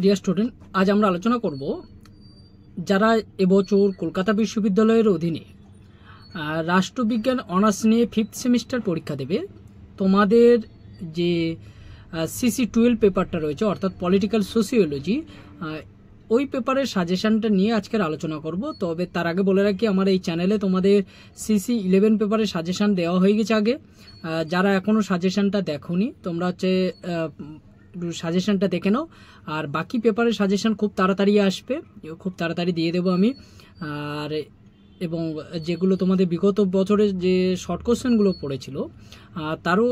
Dear student, আজ আমরা আলোচনা করব যারা এবছর কলকাতা বিশ্ববিদ্যালয়ের অধীনে রাষ্ট্রবিজ্ঞান অনার্স নিয়ে 5th সেমিস্টার পরীক্ষা দেবে। তোমাদের যে CC12 পেপারটা রয়েছে অর্থাৎ পলিটিক্যাল সোসিওলজি, ওই পেপারের সাজেশনটা নিয়ে আজকের আলোচনা করব। তবে তার আগে বলে রাখি, আমার এই চ্যানেলে তোমাদের CC11 পেপারের সাজেশন দেওয়া হয়ে গেছে আগে। যারা এখনও সাজেশনটা দেখোনি তোমরা সাজেশনটা দেখে নাও। আর বাকি পেপারের সাজেশন খুব তাড়াতাড়ি আসবে, খুব তাড়াতাড়ি দিয়ে দেবো আমি। আর এবং যেগুলো তোমাদের বিগত বছরের যে শর্ট কোশ্চেনগুলো পড়েছিল তারও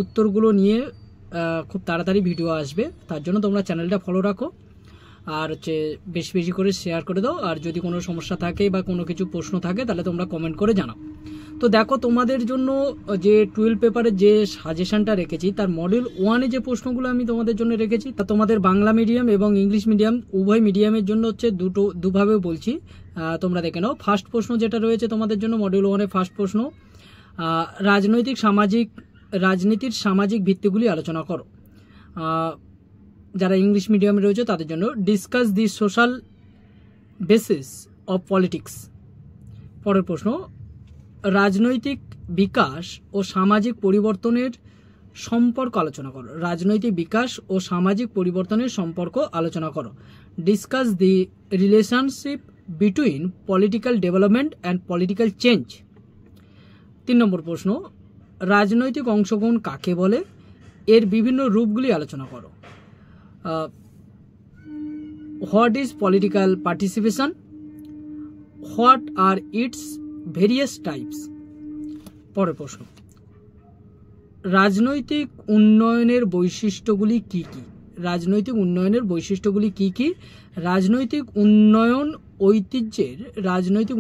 উত্তরগুলো নিয়ে খুব তাড়াতাড়ি ভিডিও আসবে। তার জন্য তোমরা চ্যানেলটা ফলো রাখো আর বেশি বেশি করে শেয়ার করে দাও। আর যদি কোনো সমস্যা থাকে বা কোনো কিছু প্রশ্ন থাকে তাহলে তোমরা কমেন্ট করে জানাও। তো দেখো, তোমাদের জন্য যে 12 পেপারের যে সাজেশনটা রেখেছি তার মডিউল 1-এ যে প্রশ্নগুলো আমি তোমাদের জন্য রেখেছি তা তোমাদের বাংলা মিডিয়াম এবং ইংলিশ মিডিয়াম উভয় মিডিয়ামের জন্য হচ্ছে দুভাবে বলছি, তোমরা দেখে নাও। ফার্স্ট প্রশ্ন যেটা রয়েছে তোমাদের জন্য মডিউল 1-এ ফার্স্ট প্রশ্ন, রাজনীতির সামাজিক ভিত্তিগুলি আলোচনা করো। যারা ইংলিশ মিডিয়ামে রয়েছে তাদের জন্য discuss the social basis of politics. পরের প্রশ্ন, রাজনৈতিক বিকাশ ও সামাজিক পরিবর্তনের সম্পর্ক আলোচনা করো। রাজনৈতিক বিকাশ ও সামাজিক পরিবর্তনের সম্পর্ক আলোচনা করো। Discuss the relationship between political development and political change. 3 নম্বর প্রশ্ন, রাজনৈতিক অংশগ্রহণ কাকে বলে, এর বিভিন্ন রূপগুলি আলোচনা করো। What is political participation, what are it's various types. পরের প্রশ্ন, রাজনৈতিক উন্নয়নের বৈশিষ্ট্যগুলি কি কি। রাজনৈতিক উন্নয়নের বৈশিষ্ট্যগুলি কি কি। রাজনৈতিক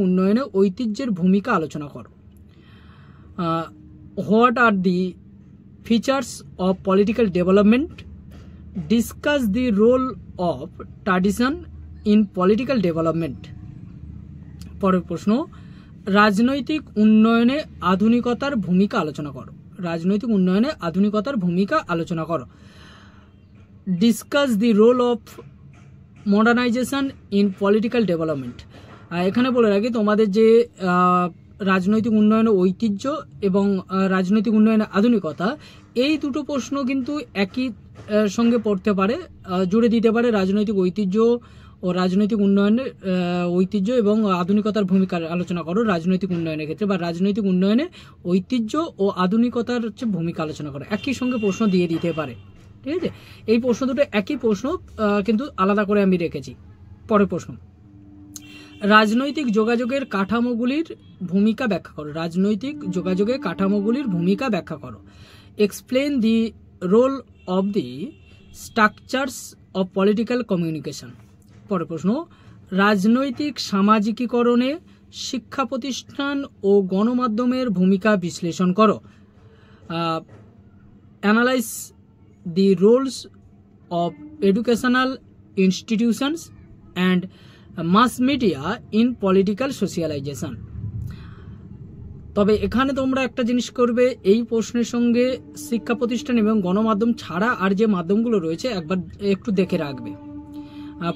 উন্নয়নে ঐতিহ্যের ভূমিকা আলোচনা করো। What are the features of political development, discuss the role of tradition in political development. পরের প্রশ্ন, রাজনৈতিক উন্নয়নে আধুনিকতার ভূমিকা আলোচনা করো। রাজনৈতিক উন্নয়নে আধুনিকতার ভূমিকা আলোচনা করো। Discuss the role of modernization in political development. এখানে বলে রাখি, তোমাদের যে রাজনৈতিক উন্নয়নে ঐতিহ্য এবং রাজনৈতিক উন্নয়নে আধুনিকতা, এই দুটো প্রশ্ন কিন্তু একই সঙ্গে পড়তে পারে, জুড়ে দিতে পারে। রাজনৈতিক ঐতিহ্য ও রাজনৈতিক উন্নয়নের ঐতিহ্য এবং আধুনিকতার ভূমিকা আলোচনা করো রাজনৈতিক উন্নয়নের ক্ষেত্রে, বা রাজনৈতিক উন্নয়নে ঐতিহ্য ও আধুনিকতার হচ্ছে ভূমিকা আলোচনা করো। একই সঙ্গে প্রশ্ন দিয়ে দিতে পারে, ঠিক আছে। এই প্রশ্ন দুটো একই প্রশ্ন, কিন্তু আলাদা করে আমি রেখেছি। পরের প্রশ্ন, রাজনৈতিক যোগাযোগের কাঠামোগুলির ভূমিকা ব্যাখ্যা করো। রাজনৈতিক যোগাযোগের কাঠামোগুলির ভূমিকা ব্যাখ্যা করো। Explain the role of the structures of political communication. পরের প্রশ্ন, রাজনৈতিক সামাজিকীকরণে শিক্ষা প্রতিষ্ঠান ও গণমাধ্যমের ভূমিকা বিশ্লেষণ করো। Analyze the roles of educational institutions and mass media in political socialization. তবে এখানে তোমরা একটা জিনিস করবে, এই প্রশ্নের সঙ্গে শিক্ষা প্রতিষ্ঠান এবং গণমাধ্যম ছাড়া আর যে মাধ্যমগুলো রয়েছে একবার একটু দেখে রাখবে।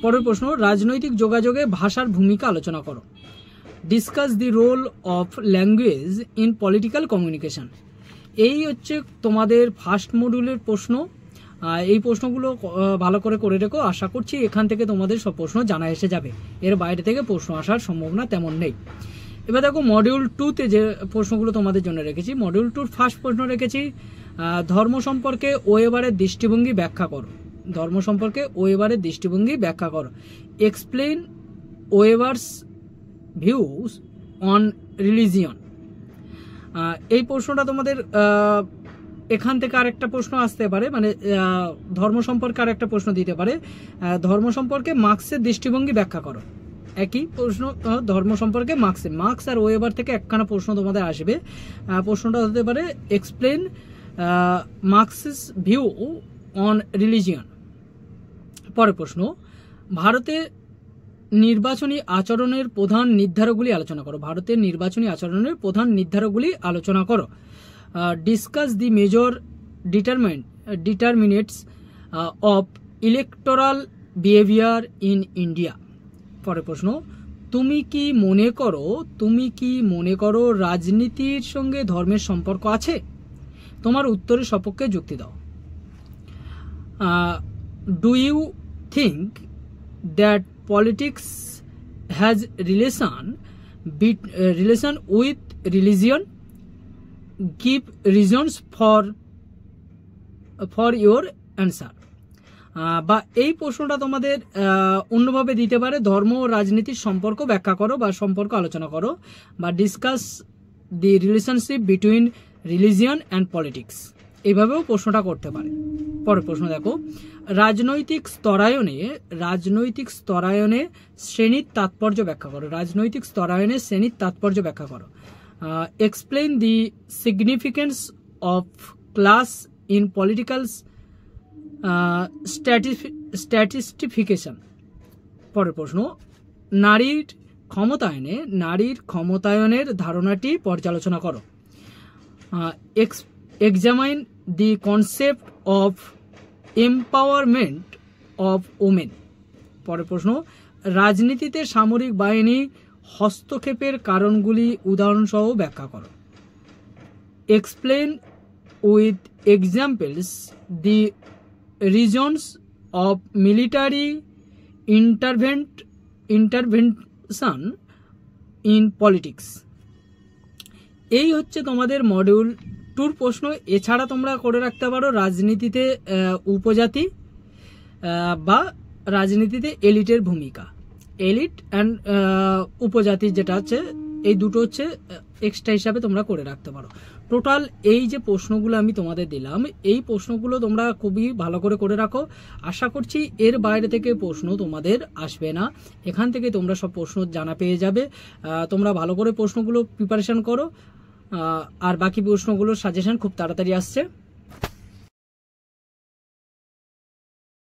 পরের প্রশ্ন, রাজনৈতিক যোগাযোগে ভাষার ভূমিকা আলোচনা করো। Discuss the role of language in political communication. এই হচ্ছে তোমাদের ফার্স্ট মডিউলের প্রশ্ন। এই প্রশ্নগুলো ভালো করে রেখো। আশা করছি এখান থেকে তোমাদের সব প্রশ্ন জানা এসে যাবে, এর বাইরে থেকে প্রশ্ন আসার সম্ভাবনা তেমন নেই। এবার দেখো, মডিউল 2-তে যে প্রশ্নগুলো তোমাদের জন্য রেখেছি, মডিউল 2-র ফার্স্ট প্রশ্ন রেখেছি, ধর্ম সম্পর্কে ওয়েবারের দৃষ্টিভঙ্গি ব্যাখ্যা করো। ধর্ম সম্পর্কে ওয়েবারের দৃষ্টিভঙ্গি ব্যাখ্যা করো। Explain Weber's views on religion. এই প্রশ্নটা তোমাদের এখান থেকে আরেকটা প্রশ্ন আসতে পারে, মানে ধর্ম সম্পর্কে আরেকটা প্রশ্ন দিতে পারে। ধর্ম সম্পর্কে মার্ক্সের দৃষ্টিভঙ্গি ব্যাখ্যা করো। একই প্রশ্ন, ধর্ম সম্পর্কে মার্ক্স আর ওয়েবার থেকে একখানা প্রশ্ন তোমাদের আসবে। প্রশ্নটা হতে পারে এক্সপ্লেন মার্ক্সেস ভিউ অন রিলিজিয়ন। পরের প্রশ্ন, ভারতে নির্বাচনী আচরণের প্রধান নির্ধারকগুলি আলোচনা করো। ভারতের নির্বাচনী আচরণের প্রধান নির্ধারকগুলি আলোচনা করো। Discuss the major determinants of electoral behaviour in India. পরের প্রশ্ন, তুমি কি মনে করো রাজনীতির সঙ্গে ধর্মের সম্পর্ক আছে? তোমার উত্তরের সপক্ষে যুক্তি দাও। Do you think that politics has relation with religion? Give reasons for your answer. বা এই প্রশ্নটা তোমাদের অন্যভাবে দিতে পারে, ধর্ম ও রাজনীতির সম্পর্ক ব্যাখ্যা করো বা সম্পর্ক আলোচনা করো, বা discuss the relationship between religion and politics, এইভাবেও প্রশ্নটা করতে পারে। পরের প্রশ্ন দেখো, রাজনৈতিক স্তরায়নে শ্রেণীর তাৎপর্য ব্যাখ্যা করো। রাজনৈতিক স্তরায়নে শ্রেণীর তাৎপর্য ব্যাখ্যা করো। Explain the significance of class in political stratification. পরের প্রশ্ন, নারীর ক্ষমতায়নের ধারণাটি পর্যালোচনা করো। Examine the concept of empowerment of women. পরের প্রশ্ন, রাজনীতিতে সামরিক বাহিনী হস্তক্ষেপের কারণগুলি উদাহরণসহ ব্যাখ্যা করো। Explain with examples the reasons of military intervention in politics. এই হচ্ছে তোমাদের মডিউল 2 প্রশ্ন। এছাড়া তোমরা করে রাখতে পারো রাজনীতিতে উপজাতি বা রাজনীতিতে এলিটের ভূমিকা। এলিট অ্যান্ড উপজাতি যেটা আছে, এই দুটো হচ্ছে এক্সট্রা হিসাবে তোমরা করে রাখতে পারো। টোটাল এই যে প্রশ্নগুলো আমি তোমাদের দিলাম, এই প্রশ্নগুলো তোমরা খুবই ভালো করে রাখো। আশা করছি এর বাইরে থেকে প্রশ্ন তোমাদের আসবে না, এখান থেকে তোমরা সব প্রশ্ন জানা পেয়ে যাবে। তোমরা ভালো করে প্রশ্নগুলো প্রিপারেশন করো, আর বাকি প্রশ্নগুলোর সাজেশন খুব তাড়াতাড়ি আসছে।